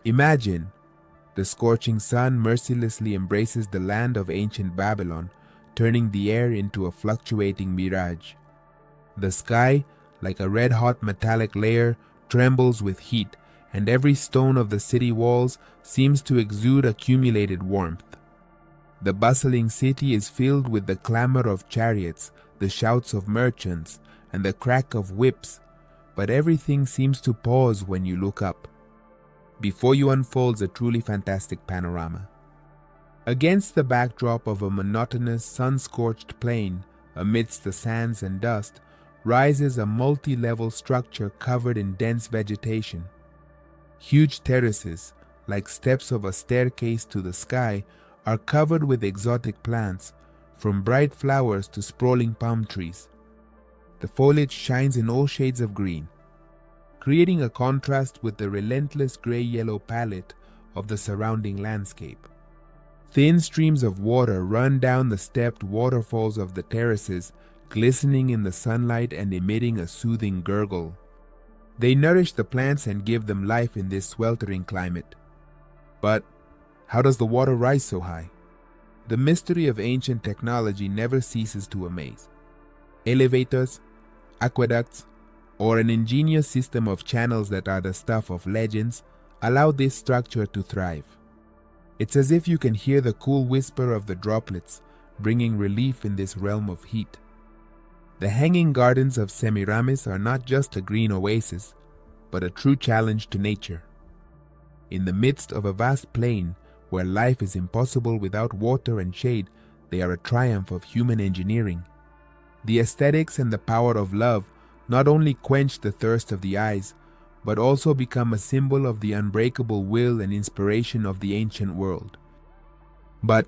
Imagine, the scorching sun mercilessly embraces the land of ancient Babylon, turning the air into a fluctuating mirage. The sky, like a red-hot metallic layer, trembles with heat, and every stone of the city walls seems to exude accumulated warmth. The bustling city is filled with the clamor of chariots, the shouts of merchants, and the crack of whips, but everything seems to pause when you look up. Before you unfolds a truly fantastic panorama. Against the backdrop of a monotonous, sun-scorched plain, amidst the sands and dust, rises a multi-level structure covered in dense vegetation. Huge terraces, like steps of a staircase to the sky, are covered with exotic plants, from bright flowers to sprawling palm trees. The foliage shines in all shades of green, creating a contrast with the relentless gray-yellow palette of the surrounding landscape. Thin streams of water run down the stepped waterfalls of the terraces, glistening in the sunlight and emitting a soothing gurgle. They nourish the plants and give them life in this sweltering climate. But how does the water rise so high? The mystery of ancient technology never ceases to amaze. Elevators, aqueducts, or an ingenious system of channels that are the stuff of legends allow this structure to thrive. It's as if you can hear the cool whisper of the droplets, bringing relief in this realm of heat. The hanging gardens of Semiramis are not just a green oasis, but a true challenge to nature. In the midst of a vast plain where life is impossible without water and shade, they are a triumph of human engineering. The aesthetics and the power of love not only quench the thirst of the eyes, but also become a symbol of the unbreakable will and inspiration of the ancient world. But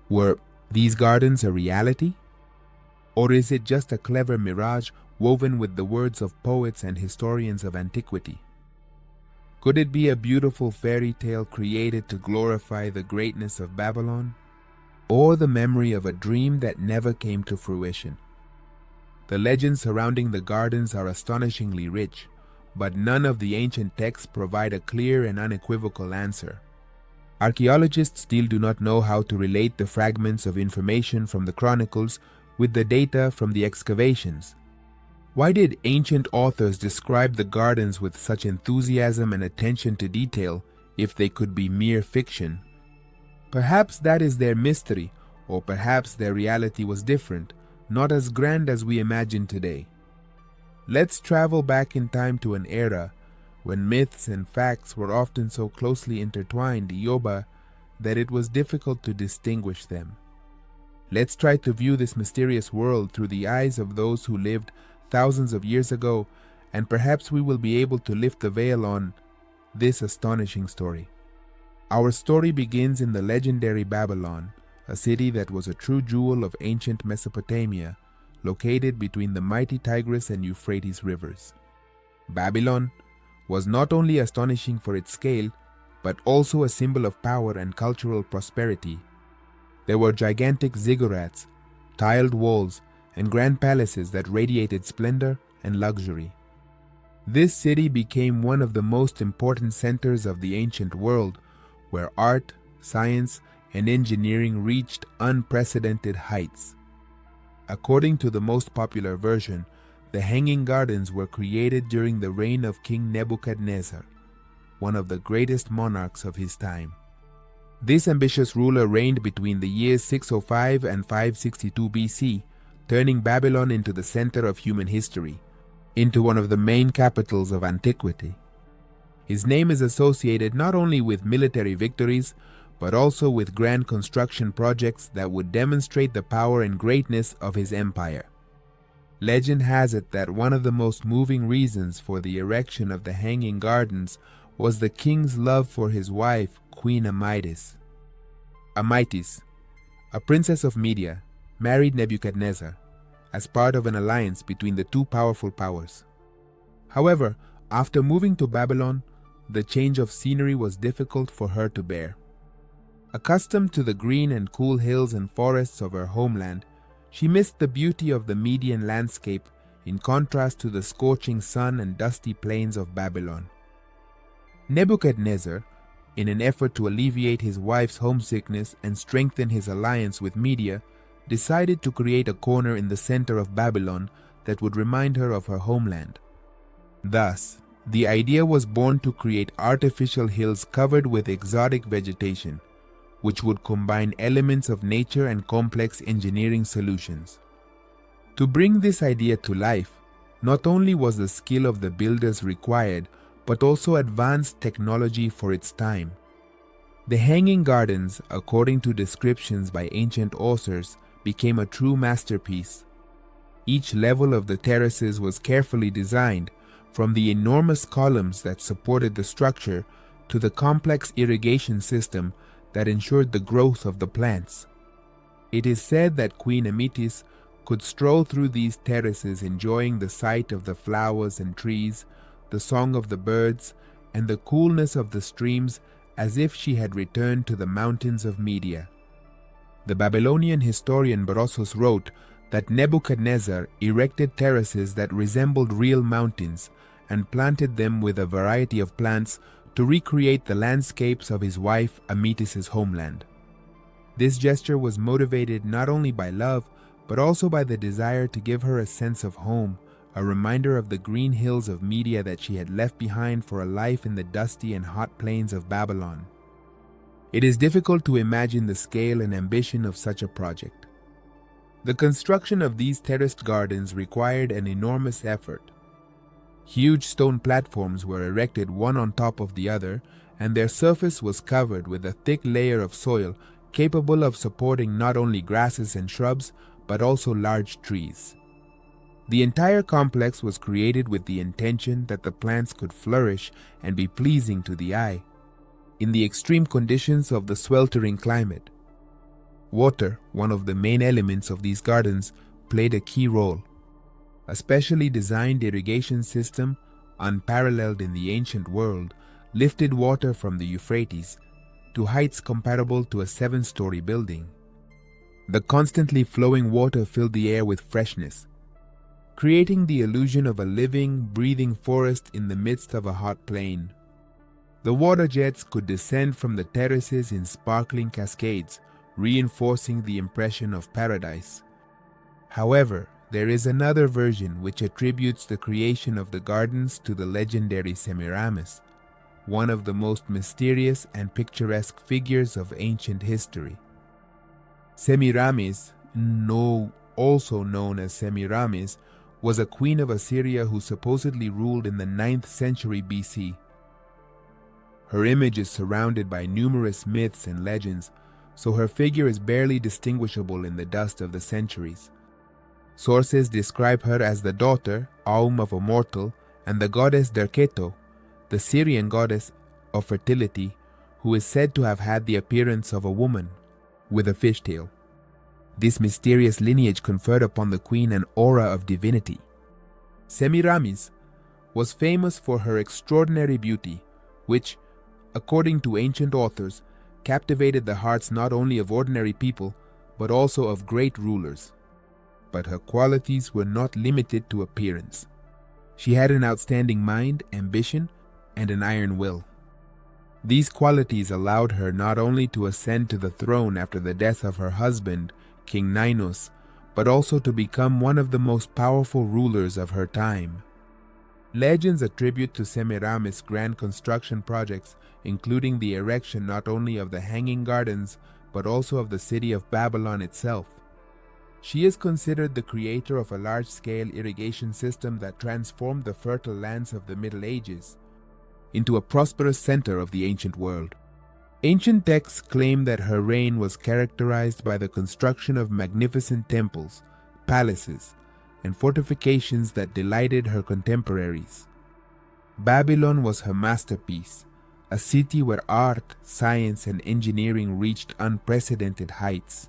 were these gardens a reality? Or is it just a clever mirage woven with the words of poets and historians of antiquity? Could it be a beautiful fairy tale created to glorify the greatness of Babylon? Or the memory of a dream that never came to fruition? The legends surrounding the gardens are astonishingly rich, but none of the ancient texts provide a clear and unequivocal answer. Archaeologists still do not know how to relate the fragments of information from the chronicles with the data from the excavations. Why did ancient authors describe the gardens with such enthusiasm and attention to detail if they could be mere fiction? Perhaps that is their mystery, or perhaps their reality was different, not as grand as we imagine today. Let's travel back in time to an era when myths and facts were often so closely intertwined, that it was difficult to distinguish them. Let's try to view this mysterious world through the eyes of those who lived thousands of years ago, and perhaps we will be able to lift the veil on this astonishing story. Our story begins in the legendary Babylon, a city that was a true jewel of ancient Mesopotamia, located between the mighty Tigris and Euphrates rivers. Babylon was not only astonishing for its scale, but also a symbol of power and cultural prosperity. There were gigantic ziggurats, tiled walls, and grand palaces that radiated splendor and luxury. This city became one of the most important centers of the ancient world, where art, science, and engineering reached unprecedented heights. According to the most popular version, the Hanging Gardens were created during the reign of King Nebuchadnezzar, one of the greatest monarchs of his time. This ambitious ruler reigned between the years 605 and 562 BC, turning Babylon into the center of human history, into one of the main capitals of antiquity. His name is associated not only with military victories, but also with grand construction projects that would demonstrate the power and greatness of his empire. Legend has it that one of the most moving reasons for the erection of the Hanging Gardens was the king's love for his wife, Queen Amytis. Amytis, a princess of Media, married Nebuchadnezzar as part of an alliance between the two powerful powers. However, after moving to Babylon, the change of scenery was difficult for her to bear. Accustomed to the green and cool hills and forests of her homeland, she missed the beauty of the Median landscape in contrast to the scorching sun and dusty plains of Babylon. Nebuchadnezzar, in an effort to alleviate his wife's homesickness and strengthen his alliance with Media, decided to create a corner in the center of Babylon that would remind her of her homeland. Thus, the idea was born to create artificial hills covered with exotic vegetation, which would combine elements of nature and complex engineering solutions. To bring this idea to life, not only was the skill of the builders required, but also advanced technology for its time. The Hanging Gardens, according to descriptions by ancient authors, became a true masterpiece. Each level of the terraces was carefully designed, from the enormous columns that supported the structure to the complex irrigation system that ensured the growth of the plants. It is said that Queen Amytis could stroll through these terraces enjoying the sight of the flowers and trees, the song of the birds, and the coolness of the streams as if she had returned to the mountains of Media. The Babylonian historian Berossos wrote that Nebuchadnezzar erected terraces that resembled real mountains and planted them with a variety of plants to recreate the landscapes of his wife Amytis' homeland. This gesture was motivated not only by love, but also by the desire to give her a sense of home, a reminder of the green hills of Media that she had left behind for a life in the dusty and hot plains of Babylon. It is difficult to imagine the scale and ambition of such a project. The construction of these terraced gardens required an enormous effort. Huge stone platforms were erected one on top of the other, and their surface was covered with a thick layer of soil capable of supporting not only grasses and shrubs, but also large trees. The entire complex was created with the intention that the plants could flourish and be pleasing to the eye. In the extreme conditions of the sweltering climate, water, one of the main elements of these gardens, played a key role. A specially designed irrigation system, unparalleled in the ancient world, lifted water from the Euphrates to heights comparable to a 7-story building. The constantly flowing water filled the air with freshness, creating the illusion of a living, breathing forest in the midst of a hot plain. The water jets could descend from the terraces in sparkling cascades, reinforcing the impression of paradise. However, there is another version which attributes the creation of the gardens to the legendary Semiramis, one of the most mysterious and picturesque figures of ancient history. Semiramis, also known as Semiramis, was a queen of Assyria who supposedly ruled in the 9th century BC. Her image is surrounded by numerous myths and legends, so her figure is barely distinguishable in the dust of the centuries. Sources describe her as the daughter, of a mortal, and the goddess Derketo, the Syrian goddess of fertility, who is said to have had the appearance of a woman with a fishtail. This mysterious lineage conferred upon the queen an aura of divinity. Semiramis was famous for her extraordinary beauty, which, according to ancient authors, captivated the hearts not only of ordinary people, but also of great rulers. But her qualities were not limited to appearance. She had an outstanding mind, ambition, and an iron will. These qualities allowed her not only to ascend to the throne after the death of her husband, King Ninus, but also to become one of the most powerful rulers of her time. Legends attribute to Semiramis grand construction projects, including the erection not only of the Hanging Gardens, but also of the city of Babylon itself. She is considered the creator of a large-scale irrigation system that transformed the fertile lands of the Middle Ages into a prosperous center of the ancient world. Ancient texts claim that her reign was characterized by the construction of magnificent temples, palaces, and fortifications that delighted her contemporaries. Babylon was her masterpiece, a city where art, science, and engineering reached unprecedented heights.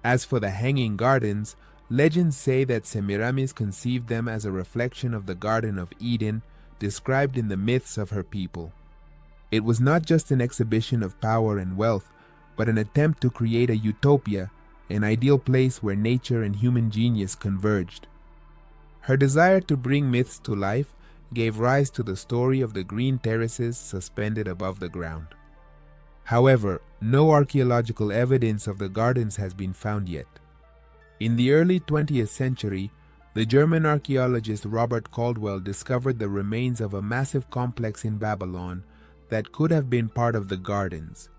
As for the Hanging Gardens, legends say that Semiramis conceived them as a reflection of the Garden of Eden described in the myths of her people. It was not just an exhibition of power and wealth, but an attempt to create a utopia, an ideal place where nature and human genius converged. Her desire to bring myths to life gave rise to the story of the green terraces suspended above the ground. However, no archaeological evidence of the gardens has been found yet. In the early 20th century, the German archaeologist Robert Caldwell discovered the remains of a massive complex in Babylon that could have been part of the gardens.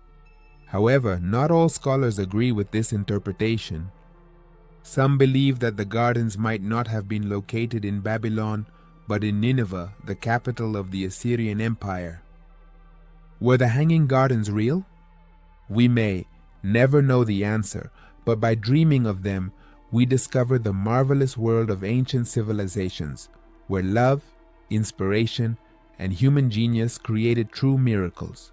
However, not all scholars agree with this interpretation. Some believe that the gardens might not have been located in Babylon, but in Nineveh, the capital of the Assyrian Empire. Were the Hanging Gardens real? We may never know the answer, but by dreaming of them, we discover the marvelous world of ancient civilizations, where love, inspiration, and human genius created true miracles.